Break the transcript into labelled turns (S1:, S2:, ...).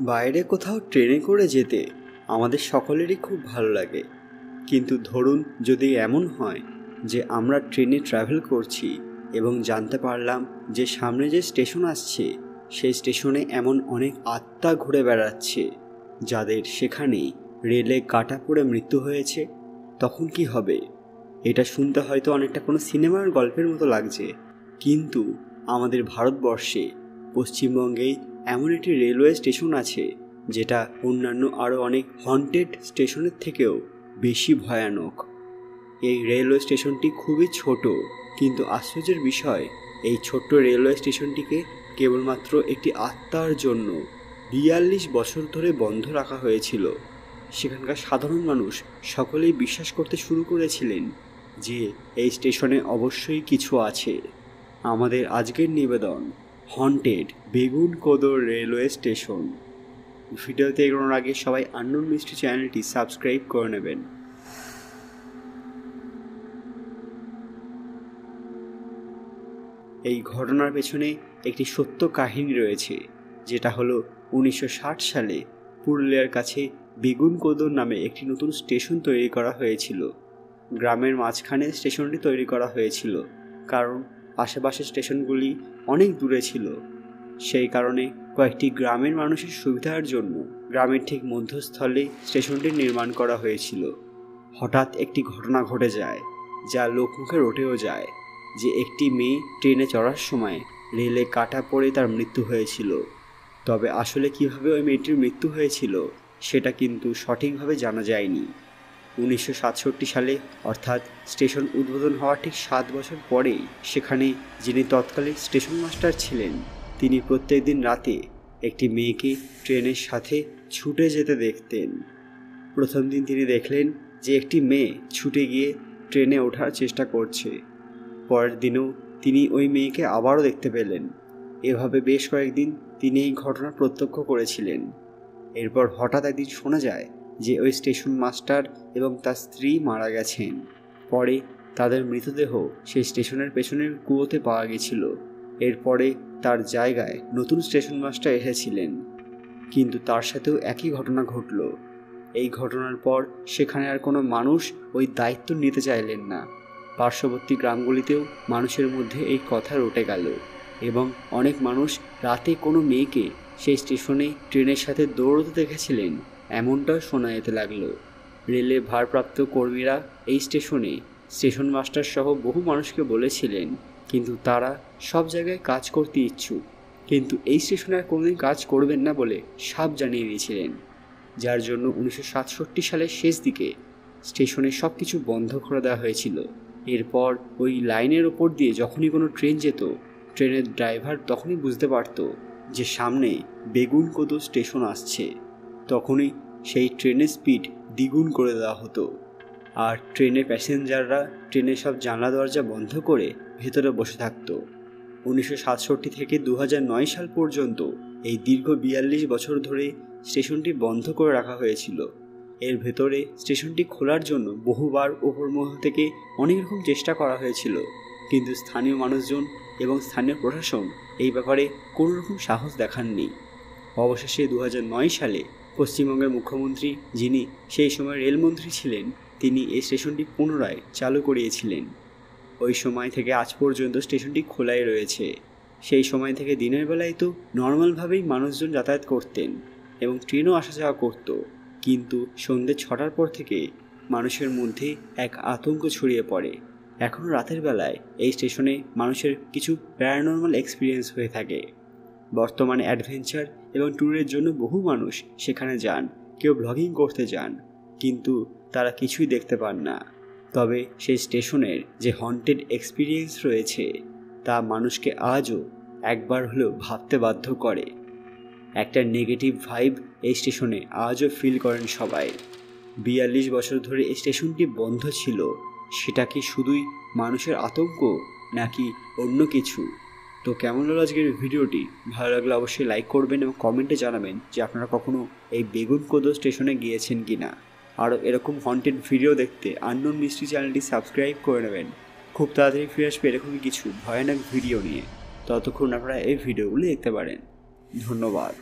S1: বাইরে কোথাও ট্রেনে করে যেতে আমাদের সকলেরই খুব ভালো লাগে। কিন্তু ধরুন যদি এমন হয় যে আমরা ট্রেনে ট্রাভেল করছি এবং জানতে পারলাম যে সামনে যে স্টেশন আসছে সেই স্টেশনে এমন অনেক আত্মা ঘুরে বেড়াচ্ছে যাদের সেখানেই রেলে কাটা পড়ে মৃত্যু হয়েছে, তখন কি হবে? এটা শুনতে হয়তো অনেকটা কোনো সিনেমার গল্পের মতো লাগছে, কিন্তু আমাদের ভারতবর্ষে পশ্চিমবঙ্গেই এমন একটি রেলওয়ে স্টেশন আছে যেটা অন্যান্য আরও অনেক হন্টেড স্টেশনের থেকেও বেশি ভয়ানক। এই রেলওয়ে স্টেশনটি খুবই ছোট, কিন্তু আশ্চর্যের বিষয় এই ছোট্ট রেলওয়ে স্টেশনটিকে কেবলমাত্র একটি আত্মার জন্য ৪২ বছর ধরে বন্ধ রাখা হয়েছিল। সেখানকার সাধারণ মানুষ সকলেই বিশ্বাস করতে শুরু করেছিলেন যে এই স্টেশনে অবশ্যই কিছু আছে। আমাদের আজকের নিবেদন হন্টেড বেগুনকোদর রেলওয়ে স্টেশন। ভিডিওতে এগোনোর আগে সবাই আননোন মিস্ট্রি চ্যানেলটি সাবস্ক্রাইব করে নেবেন। এই ঘটনার পেছনে একটি সত্য কাহিনী রয়েছে, যেটা হলো ১৯৬০ সালে পুরুলিয়ার কাছে বেগুনকোদর নামে একটি নতুন স্টেশন তৈরি করা হয়েছিল। গ্রামের মাঝখানে স্টেশনটি তৈরি করা হয়েছিল কারণ আশেপাশের স্টেশনগুলি অনেক দূরে ছিল। সেই কারণে কয়েকটি গ্রামের মানুষের সুবিধার জন্য গ্রামের ঠিক মধ্যস্থলে স্টেশনটি নির্মাণ করা হয়েছিল। হঠাৎ একটি ঘটনা ঘটে যায় যা লোকমুখে রটেও যায়, যে একটি মেয়ে ট্রেনে চড়ার সময় রেলে কাটা পড়ে তার মৃত্যু হয়েছিল। তবে আসলে কিভাবে ওই মেয়েটির মৃত্যু হয়েছিল সেটা কিন্তু সঠিকভাবে জানা যায়নি। ১৯৬৭ সালে অর্থাৎ স্টেশন উদ্বোধন হওয়ার ঠিক ৭ বছর পরেই সেখানে যিনি তৎকালীন স্টেশন মাস্টার ছিলেন তিনি প্রত্যেক দিন রাতে একটি মেয়েকে ট্রেনের সাথে ছুটে যেতে দেখতেন। প্রথম দিন তিনি দেখলেন যে একটি মেয়ে ছুটে গিয়ে ট্রেনে ওঠার চেষ্টা করছে। পরের দিনও তিনি ওই মেয়েকে আবারও দেখতে পেলেন। এভাবে বেশ কয়েকদিন তিনি এই ঘটনা প্রত্যক্ষ করেছিলেন। এরপর হঠাৎ একদিন শোনা যায় যে ওই স্টেশন মাস্টার এবং তার স্ত্রী মারা গেছেন। পরে তাদের মৃতদেহ সেই স্টেশনের পেছনের কুয়োতে পাওয়া গেছিল। এরপরে তার জায়গায় নতুন স্টেশন মাস্টার এসেছিলেন, কিন্তু তার সাথেও একই ঘটনা ঘটল। এই ঘটনার পর সেখানে আর কোনো মানুষ ওই দায়িত্ব নিতে চাইলেন না। পার্শ্ববর্তী গ্রামগুলিতেও মানুষের মধ্যে এই কথা রটে গেল এবং অনেক মানুষ রাতে কোনো মেয়েকে সেই স্টেশনে ট্রেনের সাথে দৌড়তে দেখেছিলেন এমনটাও শোনা যেতে লাগলো। রেলের ভারপ্রাপ্ত কর্মীরা এই স্টেশনে স্টেশন মাস্টার সহ বহু মানুষকে বলেছিলেন, কিন্তু তারা সব জায়গায় কাজ করতে ইচ্ছুক, কিন্তু এই স্টেশনে আর কোনোদিন কাজ করবেন না বলে সাফ জানিয়ে দিয়েছিলেন। যার জন্য ১৯৬৭ সালের শেষ দিকে স্টেশনে সব কিছু বন্ধ করে দেওয়া হয়েছিল। এরপর ওই লাইনের ওপর দিয়ে যখনই কোনো ট্রেন যেত, ট্রেনের ড্রাইভার তখনই বুঝতে পারত যে সামনে বেগুনকোদর স্টেশন আসছে। তখনই সেই ট্রেনের স্পিড দ্বিগুণ করে দেওয়া হতো, আর ট্রেনের প্যাসেঞ্জাররা ট্রেনের সব জানলা দরজা বন্ধ করে ভেতরে বসে থাকত। ১৯৬৭ থেকে ২০০৯ সাল পর্যন্ত এই দীর্ঘ ৪২ বছর ধরে স্টেশনটি বন্ধ করে রাখা হয়েছিল। এর ভেতরে স্টেশনটি খোলার জন্য বহুবার ওপর মহল থেকে অনেক রকম চেষ্টা করা হয়েছিল, কিন্তু স্থানীয় মানুষজন এবং স্থানীয় প্রশাসন এই ব্যাপারে কোনো রকম সাহস দেখাননি। অবশেষে ২০০৯ সালে পশ্চিমবঙ্গের মুখ্যমন্ত্রী, যিনি সেই সময় রেলমন্ত্রী ছিলেন, তিনি এই স্টেশনটি পুনরায় চালু করিয়েছিলেন। ওই সময় থেকে আজ পর্যন্ত স্টেশনটি খোলাই রয়েছে। সেই সময় থেকে দিনের বেলায় তো নর্মালভাবেই মানুষজন যাতায়াত করতেন এবং ট্রেনও আসা যাওয়া করত, কিন্তু সন্ধ্যে ৬টার পর থেকে মানুষের মধ্যে এক আতঙ্ক ছড়িয়ে পড়ে। এখনও রাতের বেলায় এই স্টেশনে মানুষের কিছু প্যারানর্মাল এক্সপিরিয়েন্স হয়ে থাকে। বর্তমানে অ্যাডভেঞ্চার এবং ট্যুরের জন্য বহু মানুষ সেখানে যান, কেউ ব্লগিং করতে যান, কিন্তু তারা কিছুই দেখতে পান না। তবে সেই স্টেশনের যে হন্টেড এক্সপিরিয়েন্স রয়েছে তা মানুষকে আজও একবার হলেও ভাবতে বাধ্য করে। একটা নেগেটিভ ভাইব এই স্টেশনে আজও ফিল করেন সবাই। ৪২ বছর ধরে এই স্টেশনটি বন্ধ ছিল, সেটা কি শুধুই মানুষের আতঙ্ক নাকি অন্য কিছু? তো কেমন হলো আজকের ভিডিওটি? ভালো লাগলে অবশ্যই লাইক করবেন এবং কমেন্টে জানাবেন যে আপনারা কখনো এই বেগুনকোদর স্টেশনে গিয়েছেন কি না। আরও এরকম কন্টেন্ট ভিডিও দেখতে আননোন মিস্ট্রি চ্যানেলটি সাবস্ক্রাইব করে নেবেন। খুব তাড়াতাড়ি ফিরে আসবে এরকমই কিছু ভয়ানক ভিডিও নিয়ে। ততক্ষণ আপনারা এই ভিডিওগুলি দেখতে পারেন। ধন্যবাদ।